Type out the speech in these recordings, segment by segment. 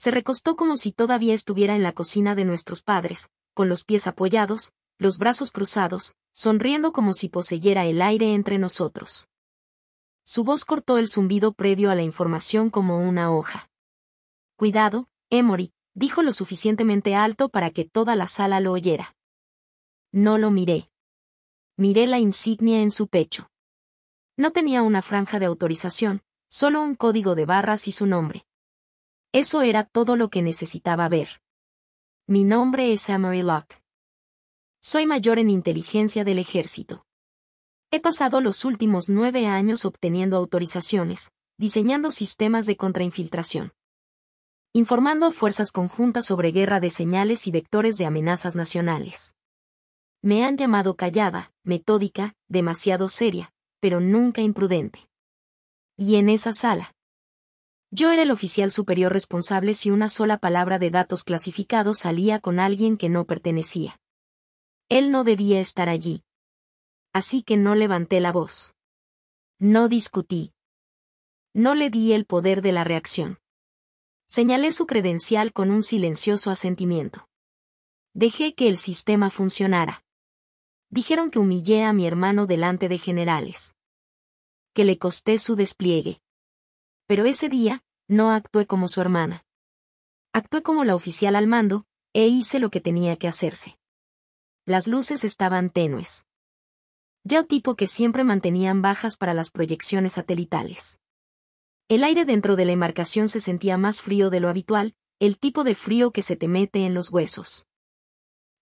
Se recostó como si todavía estuviera en la cocina de nuestros padres, con los pies apoyados, los brazos cruzados, sonriendo como si poseyera el aire entre nosotros. Su voz cortó el zumbido previo a la información como una hoja. Cuidado, Emory, dijo lo suficientemente alto para que toda la sala lo oyera. No lo miré. Miré la insignia en su pecho. No tenía una franja de autorización, solo un código de barras y su nombre. Eso era todo lo que necesitaba ver. Mi nombre es Emory Locke. Soy mayor en inteligencia del ejército. He pasado los últimos 9 años obteniendo autorizaciones, diseñando sistemas de contrainfiltración, informando a fuerzas conjuntas sobre guerra de señales y vectores de amenazas nacionales. Me han llamado callada, metódica, demasiado seria, pero nunca imprudente. Y en esa sala, yo era el oficial superior responsable si una sola palabra de datos clasificados salía con alguien que no pertenecía. Él no debía estar allí. Así que no levanté la voz. No discutí. No le di el poder de la reacción. Señalé su credencial con un silencioso asentimiento. Dejé que el sistema funcionara. Dijeron que humillé a mi hermano delante de generales. Que le costé su despliegue. Pero ese día, no actué como su hermana. Actué como la oficial al mando, e hice lo que tenía que hacerse. Las luces estaban tenues. Yo tipo que siempre mantenían bajas para las proyecciones satelitales. El aire dentro de la embarcación se sentía más frío de lo habitual, el tipo de frío que se te mete en los huesos.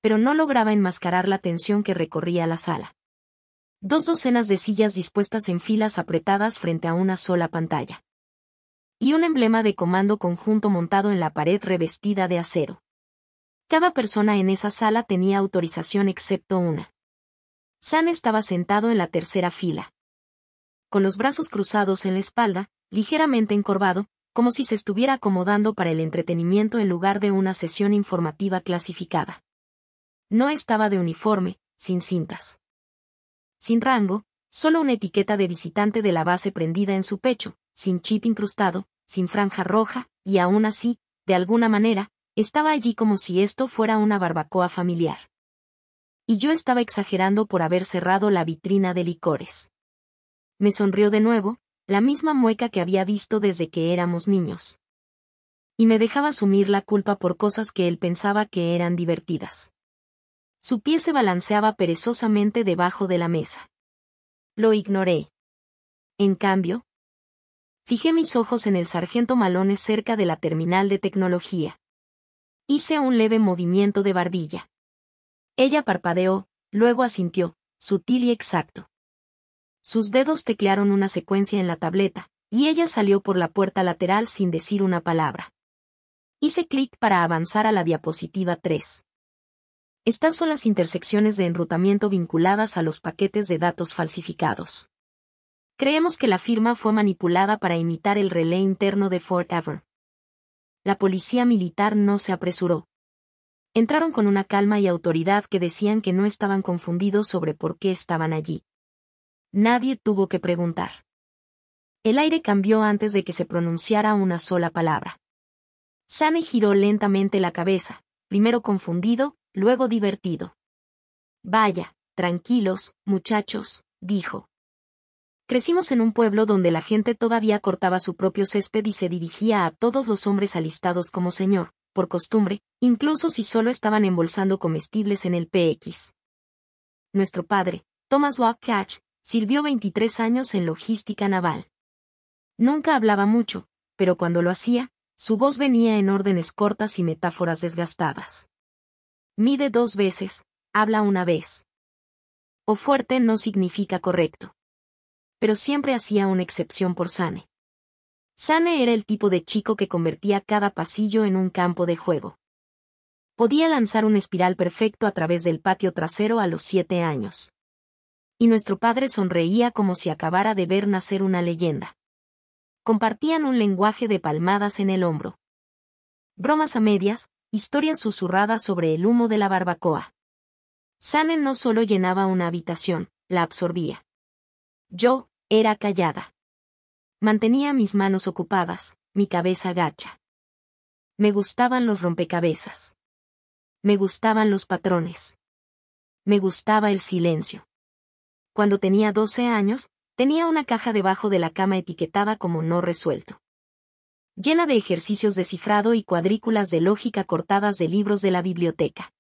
Pero no lograba enmascarar la tensión que recorría la sala. 2 docenas de sillas dispuestas en filas apretadas frente a una sola pantalla. Y un emblema de comando conjunto montado en la pared revestida de acero. Cada persona en esa sala tenía autorización excepto una. San estaba sentado en la tercera fila. Con los brazos cruzados en la espalda, ligeramente encorvado, como si se estuviera acomodando para el entretenimiento en lugar de una sesión informativa clasificada. No estaba de uniforme, sin cintas. Sin rango, solo una etiqueta de visitante de la base prendida en su pecho, sin chip incrustado, sin franja roja, y aún así, de alguna manera, estaba allí como si esto fuera una barbacoa familiar. Y yo estaba exagerando por haber cerrado la vitrina de licores. Me sonrió de nuevo, la misma mueca que había visto desde que éramos niños. Y me dejaba asumir la culpa por cosas que él pensaba que eran divertidas. Su pie se balanceaba perezosamente debajo de la mesa. Lo ignoré. En cambio, fijé mis ojos en el sargento Malone cerca de la terminal de tecnología. Hice un leve movimiento de barbilla. Ella parpadeó, luego asintió, sutil y exacto. Sus dedos teclearon una secuencia en la tableta, y ella salió por la puerta lateral sin decir una palabra. Hice clic para avanzar a la diapositiva 3. Estas son las intersecciones de enrutamiento vinculadas a los paquetes de datos falsificados. Creemos que la firma fue manipulada para imitar el relé interno de Fort Ever. La policía militar no se apresuró. Entraron con una calma y autoridad que decían que no estaban confundidos sobre por qué estaban allí. Nadie tuvo que preguntar. El aire cambió antes de que se pronunciara una sola palabra. Sane giró lentamente la cabeza, primero confundido, luego divertido. Vaya, tranquilos, muchachos, dijo. Crecimos en un pueblo donde la gente todavía cortaba su propio césped y se dirigía a todos los hombres alistados como señor, por costumbre, incluso si solo estaban embolsando comestibles en el PX. Nuestro padre, Thomas Locke Catch, sirvió 23 años en logística naval. Nunca hablaba mucho, pero cuando lo hacía, su voz venía en órdenes cortas y metáforas desgastadas. Mide 2 veces, habla una vez. O fuerte no significa correcto. Pero siempre hacía una excepción por Sane. Sane era el tipo de chico que convertía cada pasillo en un campo de juego. Podía lanzar un espiral perfecto a través del patio trasero a los 7 años. Y nuestro padre sonreía como si acabara de ver nacer una leyenda. Compartían un lenguaje de palmadas en el hombro. Bromas a medias, historias susurradas sobre el humo de la barbacoa. Sane no solo llenaba una habitación, la absorbía. Yo, era callada. Mantenía mis manos ocupadas, mi cabeza gacha. Me gustaban los rompecabezas. Me gustaban los patrones. Me gustaba el silencio. Cuando tenía 12 años, tenía una caja debajo de la cama etiquetada como no resuelto, llena de ejercicios de cifrado y cuadrículas de lógica cortadas de libros de la biblioteca.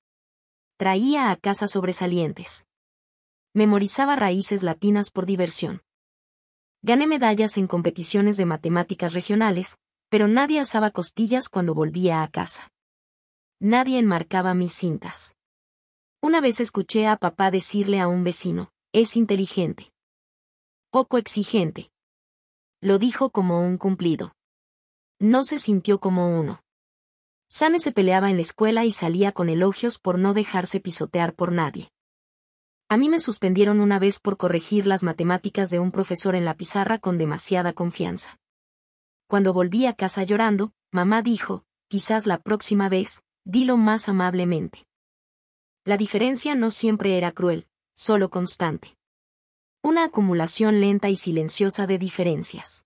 Traía a casa sobresalientes. Memorizaba raíces latinas por diversión. Gané medallas en competiciones de matemáticas regionales, pero nadie asaba costillas cuando volvía a casa. Nadie enmarcaba mis cintas. Una vez escuché a papá decirle a un vecino, es inteligente. Poco exigente. Lo dijo como un cumplido. No se sintió como uno. Sane se peleaba en la escuela y salía con elogios por no dejarse pisotear por nadie. A mí me suspendieron una vez por corregir las matemáticas de un profesor en la pizarra con demasiada confianza. Cuando volví a casa llorando, mamá dijo, quizás la próxima vez, dilo más amablemente. La diferencia no siempre era cruel, solo constante. Una acumulación lenta y silenciosa de diferencias.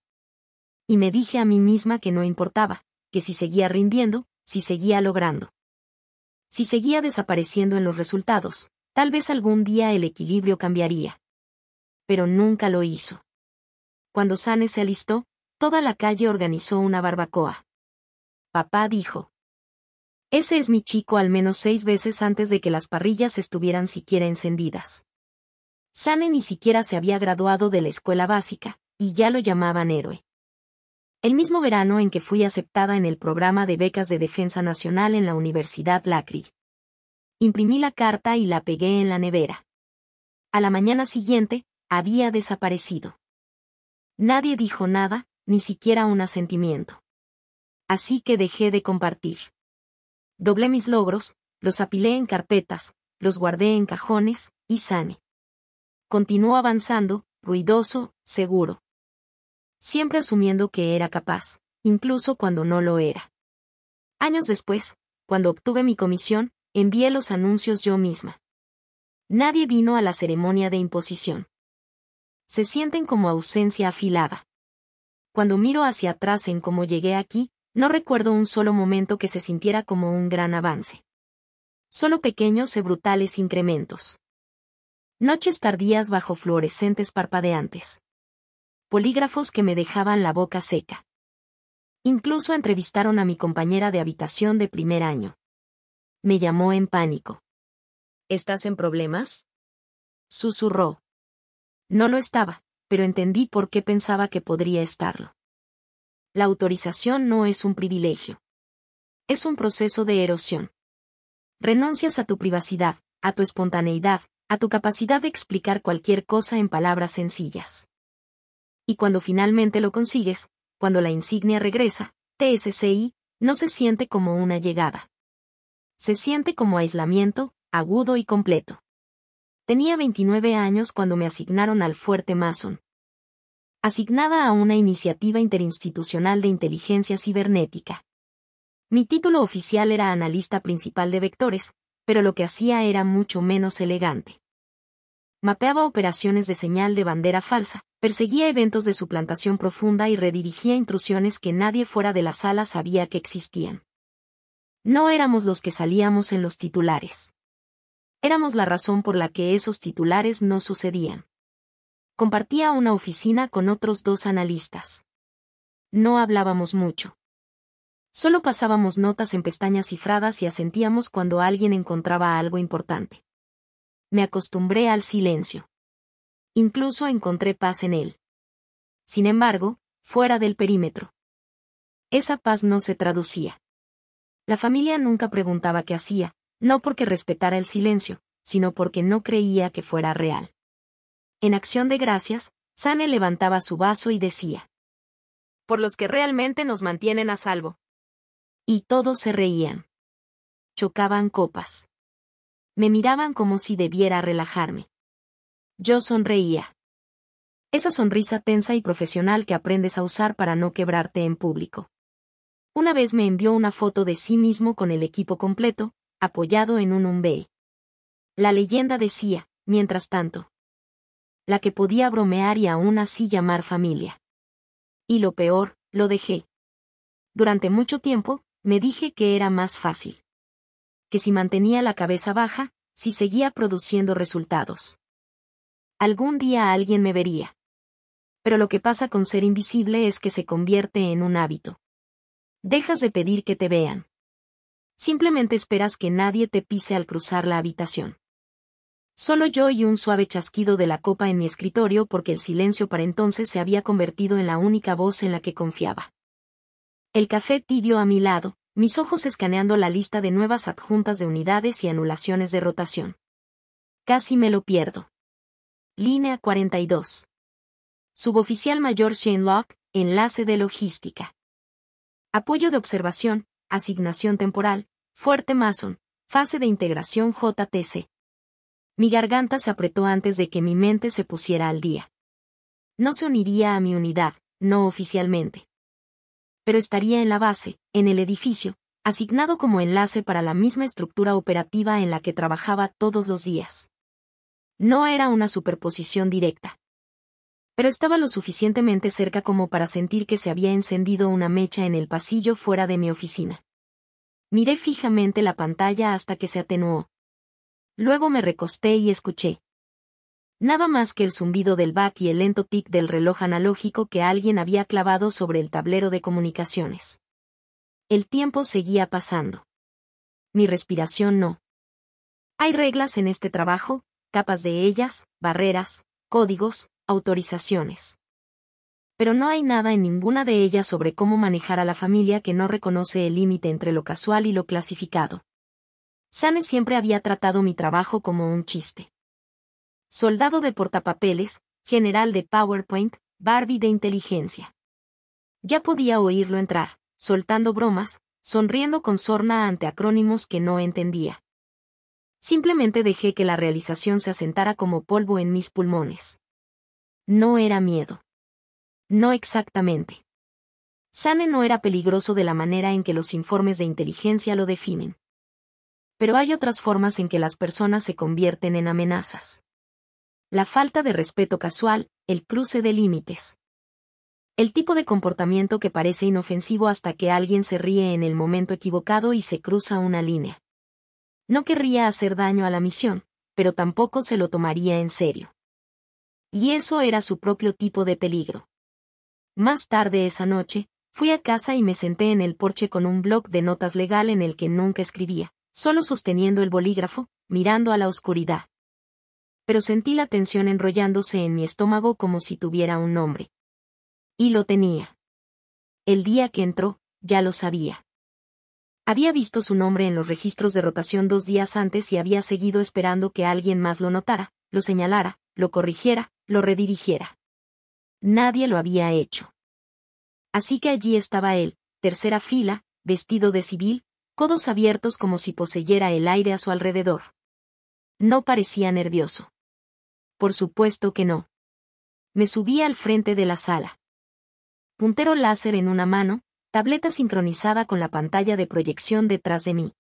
Y me dije a mí misma que no importaba, que si seguía rindiendo, si seguía logrando. Si seguía desapareciendo en los resultados, tal vez algún día el equilibrio cambiaría. Pero nunca lo hizo. Cuando Sane se alistó, toda la calle organizó una barbacoa. Papá dijo. Ese es mi chico al menos 6 veces antes de que las parrillas estuvieran siquiera encendidas. Sane ni siquiera se había graduado de la escuela básica, y ya lo llamaban héroe. El mismo verano en que fui aceptada en el programa de becas de defensa nacional en la Universidad Lacrill. Imprimí la carta y la pegué en la nevera. A la mañana siguiente, había desaparecido. Nadie dijo nada, ni siquiera un asentimiento. Así que dejé de compartir. Doblé mis logros, los apilé en carpetas, los guardé en cajones, y Sane continuó avanzando, ruidoso, seguro. Siempre asumiendo que era capaz, incluso cuando no lo era. Años después, cuando obtuve mi comisión, envié los anuncios yo misma. Nadie vino a la ceremonia de imposición. Se sienten como ausencia afilada. Cuando miro hacia atrás en cómo llegué aquí, no recuerdo un solo momento que se sintiera como un gran avance. Solo pequeños y brutales incrementos. Noches tardías bajo fluorescentes parpadeantes. Polígrafos que me dejaban la boca seca. Incluso entrevistaron a mi compañera de habitación de primer año. Me llamó en pánico. ¿Estás en problemas?, susurró. No lo estaba, pero entendí por qué pensaba que podría estarlo. La autorización no es un privilegio. Es un proceso de erosión. Renuncias a tu privacidad, a tu espontaneidad, a tu capacidad de explicar cualquier cosa en palabras sencillas. Y cuando finalmente lo consigues, cuando la insignia regresa, TSCI, no se siente como una llegada. Se siente como aislamiento, agudo y completo. Tenía 29 años cuando me asignaron al Fuerte Mason. Asignada a una iniciativa interinstitucional de inteligencia cibernética. Mi título oficial era analista principal de vectores, pero lo que hacía era mucho menos elegante. Mapeaba operaciones de señal de bandera falsa, perseguía eventos de suplantación profunda y redirigía intrusiones que nadie fuera de la sala sabía que existían. No éramos los que salíamos en los titulares. Éramos la razón por la que esos titulares no sucedían. Compartía una oficina con otros 2 analistas. No hablábamos mucho. Solo pasábamos notas en pestañas cifradas y asentíamos cuando alguien encontraba algo importante. Me acostumbré al silencio. Incluso encontré paz en él. Sin embargo, fuera del perímetro. Esa paz no se traducía. La familia nunca preguntaba qué hacía, no porque respetara el silencio, sino porque no creía que fuera real. En acción de gracias, Sane levantaba su vaso y decía: por los que realmente nos mantienen a salvo. Y todos se reían. Chocaban copas. Me miraban como si debiera relajarme. Yo sonreía. Esa sonrisa tensa y profesional que aprendes a usar para no quebrarte en público. Una vez me envió una foto de sí mismo con el equipo completo, apoyado en un Humvee. La leyenda decía, mientras tanto, la que podía bromear y aún así llamar familia. Y lo peor, lo dejé. Durante mucho tiempo, Me dije que era más fácil. Que si mantenía la cabeza baja, si seguía produciendo resultados. Algún día alguien me vería. Pero lo que pasa con ser invisible es que se convierte en un hábito. Dejas de pedir que te vean. Simplemente esperas que nadie te pise al cruzar la habitación. Solo yo y un suave chasquido de la copa en mi escritorio porque el silencio para entonces se había convertido en la única voz en la que confiaba. El café tibio a mi lado, mis ojos escaneando la lista de nuevas adjuntas de unidades y anulaciones de rotación. Casi me lo pierdo. Línea 42. Suboficial mayor Shane Locke, enlace de logística. Apoyo de observación, asignación temporal, Fuerte Mason, fase de integración JTC. Mi garganta se apretó antes de que mi mente se pusiera al día. No se uniría a mi unidad, no oficialmente. Pero estaría en la base, en el edificio, asignado como enlace para la misma estructura operativa en la que trabajaba todos los días. No era una superposición directa. Pero estaba lo suficientemente cerca como para sentir que se había encendido una mecha en el pasillo fuera de mi oficina. Miré fijamente la pantalla hasta que se atenuó. Luego me recosté y escuché. Nada más que el zumbido del back y el lento tic del reloj analógico que alguien había clavado sobre el tablero de comunicaciones. El tiempo seguía pasando. Mi respiración no. Hay reglas en este trabajo, capas de ellas, barreras, códigos, autorizaciones. Pero no hay nada en ninguna de ellas sobre cómo manejar a la familia que no reconoce el límite entre lo casual y lo clasificado. Sane siempre había tratado mi trabajo como un chiste. Soldado de portapapeles, general de PowerPoint, Barbie de inteligencia. Ya podía oírlo entrar, soltando bromas, sonriendo con sorna ante acrónimos que no entendía. Simplemente dejé que la realización se asentara como polvo en mis pulmones. No era miedo. No exactamente. Sane no era peligroso de la manera en que los informes de inteligencia lo definen. Pero hay otras formas en que las personas se convierten en amenazas. La falta de respeto casual, el cruce de límites. El tipo de comportamiento que parece inofensivo hasta que alguien se ríe en el momento equivocado y se cruza una línea. No querría hacer daño a la misión, pero tampoco se lo tomaría en serio. Y eso era su propio tipo de peligro. Más tarde esa noche, fui a casa y me senté en el porche con un bloc de notas legal en el que nunca escribía, solo sosteniendo el bolígrafo, mirando a la oscuridad. Pero sentí la tensión enrollándose en mi estómago como si tuviera un nombre. Y lo tenía. El día que entró, ya lo sabía. Había visto su nombre en los registros de rotación 2 días antes y había seguido esperando que alguien más lo notara, lo señalara, lo corrigiera, lo redirigiera. Nadie lo había hecho. Así que allí estaba él, tercera fila, vestido de civil, codos abiertos como si poseyera el aire a su alrededor. No parecía nervioso. Por supuesto que no. Me subí al frente de la sala. Puntero láser en una mano, tableta sincronizada con la pantalla de proyección detrás de mí.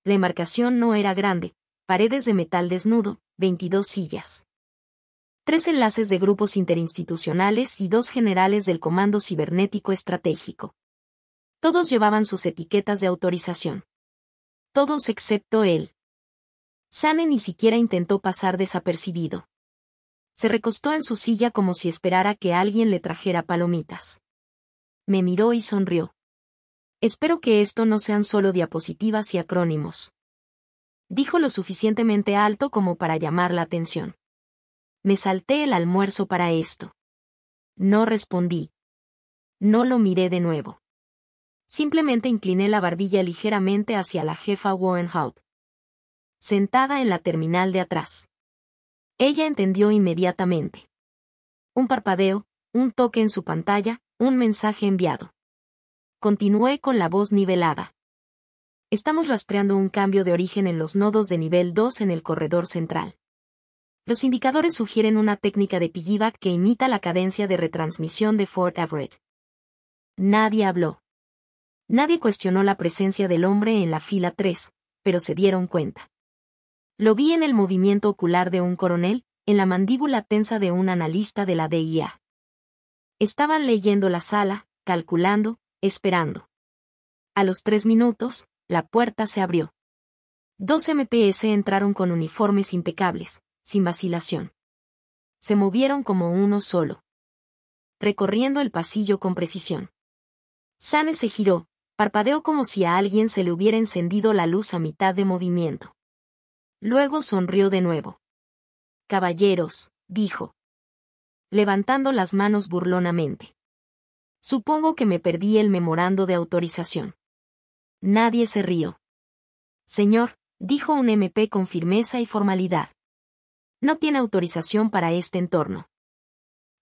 La embarcación no era grande, paredes de metal desnudo, 22 sillas. 3 enlaces de grupos interinstitucionales y 2 generales del Comando Cibernético Estratégico. Todos llevaban sus etiquetas de autorización. Todos excepto él. Sane ni siquiera intentó pasar desapercibido. Se recostó en su silla como si esperara que alguien le trajera palomitas. Me miró y sonrió. Espero que esto no sean solo diapositivas y acrónimos. Dijo lo suficientemente alto como para llamar la atención. Me salté el almuerzo para esto. No respondí. No lo miré de nuevo. Simplemente incliné la barbilla ligeramente hacia la jefa Warrenhout, sentada en la terminal de atrás. Ella entendió inmediatamente. Un parpadeo, un toque en su pantalla, un mensaje enviado. Continué con la voz nivelada. Estamos rastreando un cambio de origen en los nodos de nivel 2 en el corredor central. Los indicadores sugieren una técnica de piggyback que imita la cadencia de retransmisión de Fort Everett. Nadie habló. Nadie cuestionó la presencia del hombre en la fila 3, pero se dieron cuenta. Lo vi en el movimiento ocular de un coronel, en la mandíbula tensa de un analista de la DIA. Estaban leyendo la sala, calculando, esperando. A los 3 minutos, la puerta se abrió. 2 MPS entraron con uniformes impecables, sin vacilación. Se movieron como uno solo, recorriendo el pasillo con precisión. Sane se giró, parpadeó como si a alguien se le hubiera encendido la luz a mitad de movimiento. Luego sonrió de nuevo. «Caballeros», dijo, levantando las manos burlonamente. «Supongo que me perdí el memorando de autorización». Nadie se rió. «Señor», dijo un MP con firmeza y formalidad. «No tiene autorización para este entorno».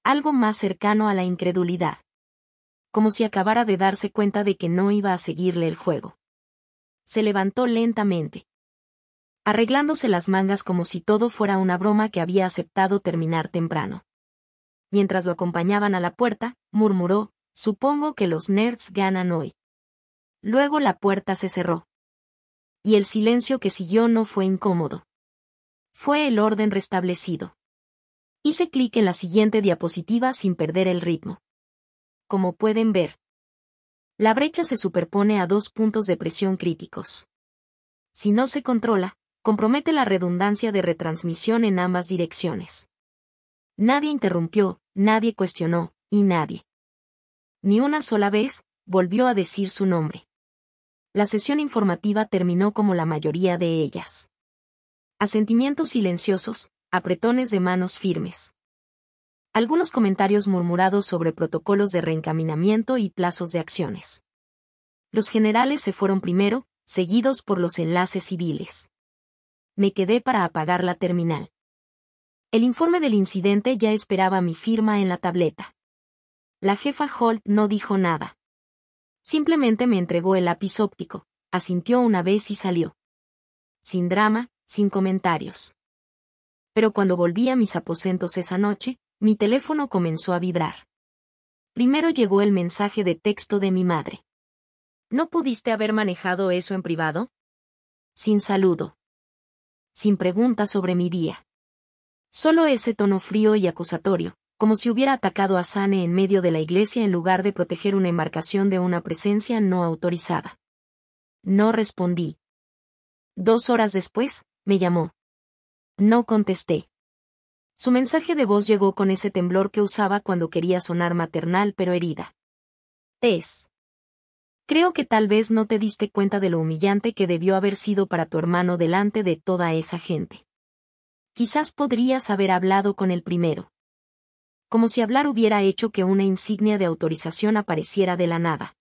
Algo más cercano a la incredulidad. Como si acabara de darse cuenta de que no iba a seguirle el juego. Se levantó lentamente, arreglándose las mangas como si todo fuera una broma que había aceptado terminar temprano. Mientras lo acompañaban a la puerta, murmuró, «Supongo que los nerds ganan hoy». Luego la puerta se cerró. Y el silencio que siguió no fue incómodo. Fue el orden restablecido. Hice clic en la siguiente diapositiva sin perder el ritmo. Como pueden ver, la brecha se superpone a 2 puntos de presión críticos. Si no se controla, compromete la redundancia de retransmisión en ambas direcciones. Nadie interrumpió, nadie cuestionó, y nadie, ni una sola vez, volvió a decir su nombre. La sesión informativa terminó como la mayoría de ellas. Asentimientos silenciosos, apretones de manos firmes. Algunos comentarios murmurados sobre protocolos de reencaminamiento y plazos de acciones. Los generales se fueron primero, seguidos por los enlaces civiles. Me quedé para apagar la terminal. El informe del incidente ya esperaba mi firma en la tableta. La jefa Holt no dijo nada. Simplemente me entregó el lápiz óptico, asintió una vez y salió. Sin drama, sin comentarios. Pero cuando volví a mis aposentos esa noche, mi teléfono comenzó a vibrar. Primero llegó el mensaje de texto de mi madre. «¿No pudiste haber manejado eso en privado?» Sin saludo. Sin pregunta sobre mi día. Solo ese tono frío y acusatorio, como si hubiera atacado a Sane en medio de la iglesia en lugar de proteger una embarcación de una presencia no autorizada. No respondí. 2 horas después, me llamó. No contesté. Su mensaje de voz llegó con ese temblor que usaba cuando quería sonar maternal pero herida. «Tess. Creo que tal vez no te diste cuenta de lo humillante que debió haber sido para tu hermano delante de toda esa gente. Quizás podrías haber hablado con el primero». Como si hablar hubiera hecho que una insignia de autorización apareciera de la nada.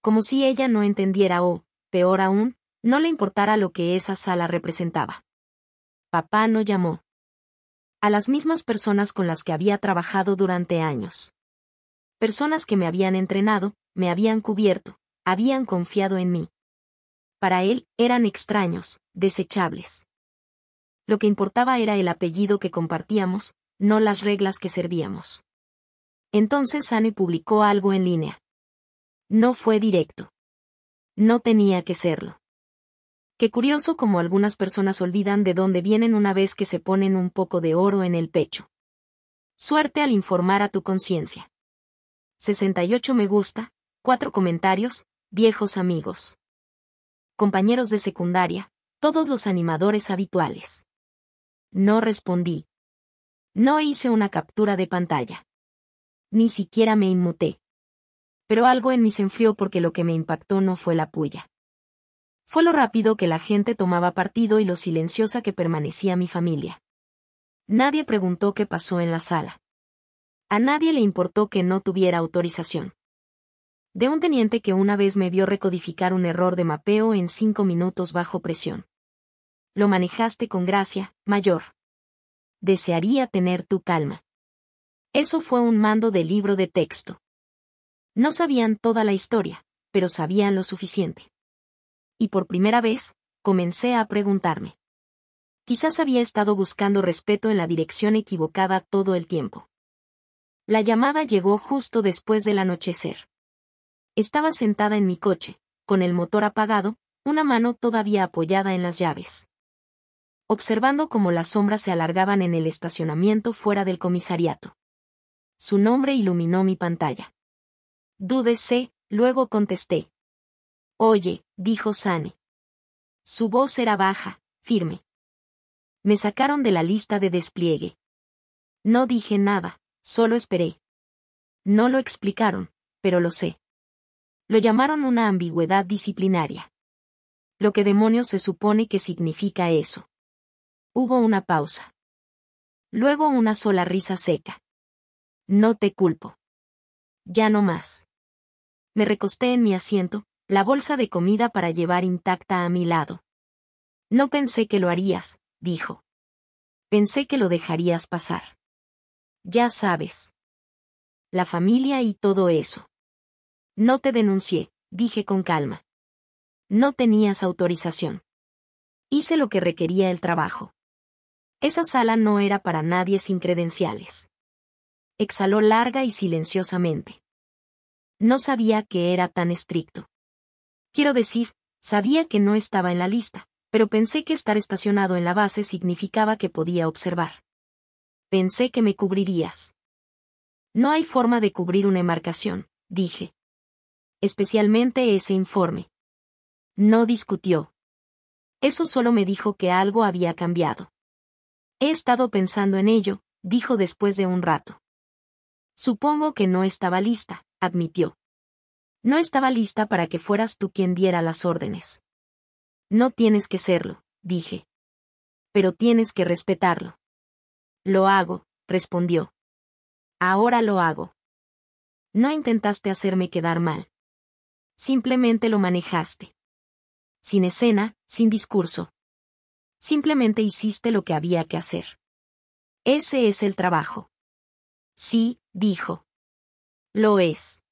Como si ella no entendiera o, peor aún, no le importara lo que esa sala representaba. Papá no llamó. A las mismas personas con las que había trabajado durante años. Personas que me habían entrenado, me habían cubierto, habían confiado en mí. Para él, eran extraños, desechables. Lo que importaba era el apellido que compartíamos, no las reglas que servíamos. Entonces Sane publicó algo en línea. No fue directo. No tenía que serlo. Qué curioso como algunas personas olvidan de dónde vienen una vez que se ponen un poco de oro en el pecho. Suerte al informar a tu conciencia. 68 me gusta, 4 comentarios, viejos amigos. Compañeros de secundaria, todos los animadores habituales. No respondí. No hice una captura de pantalla. Ni siquiera me inmuté. Pero algo en mí se enfrió porque lo que me impactó no fue la puya. Fue lo rápido que la gente tomaba partido y lo silenciosa que permanecía mi familia. Nadie preguntó qué pasó en la sala. A nadie le importó que no tuviera autorización. De un teniente que una vez me vio recodificar un error de mapeo en 5 minutos bajo presión. Lo manejaste con gracia, mayor. Desearía tener tu calma. Eso fue un mando de libro de texto. No sabían toda la historia, pero sabían lo suficiente. Y por primera vez, comencé a preguntarme. Quizás había estado buscando respeto en la dirección equivocada todo el tiempo. La llamada llegó justo después del anochecer. Estaba sentada en mi coche, con el motor apagado, una mano todavía apoyada en las llaves. Observando cómo las sombras se alargaban en el estacionamiento fuera del comisariato. Su nombre iluminó mi pantalla. Dúdese, luego contesté. Oye, dijo Sane. Su voz era baja, firme. Me sacaron de la lista de despliegue. No dije nada, solo esperé. No lo explicaron, pero lo sé. Lo llamaron una ambigüedad disciplinaria. ¿Lo que demonios se supone que significa eso? Hubo una pausa. Luego una sola risa seca. No te culpo. Ya no más. Me recosté en mi asiento, la bolsa de comida para llevar intacta a mi lado. No pensé que lo harías, dijo. Pensé que lo dejarías pasar. Ya sabes. La familia y todo eso. No te denuncié, dije con calma. No tenías autorización. Hice lo que requería el trabajo. Esa sala no era para nadie sin credenciales. Exhaló larga y silenciosamente. No sabía que era tan estricto. Quiero decir, sabía que no estaba en la lista, pero pensé que estar estacionado en la base significaba que podía observar. Pensé que me cubrirías. No hay forma de cubrir una embarcación, dije. Especialmente ese informe. No discutió. Eso solo me dijo que algo había cambiado. He estado pensando en ello, dijo después de un rato. Supongo que no estaba lista, admitió. No estaba lista para que fueras tú quien diera las órdenes. No tienes que serlo, dije. Pero tienes que respetarlo. Lo hago, respondió. Ahora lo hago. No intentaste hacerme quedar mal. Simplemente lo manejaste. Sin escena, sin discurso. Simplemente hiciste lo que había que hacer. Ese es el trabajo. Sí, dijo. Lo es.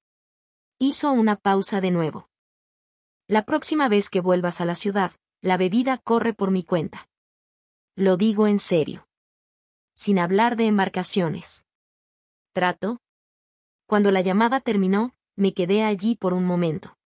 Hizo una pausa de nuevo. La próxima vez que vuelvas a la ciudad, la bebida corre por mi cuenta. Lo digo en serio. Sin hablar de embarcaciones. ¿Trato? Cuando la llamada terminó, me quedé allí por un momento.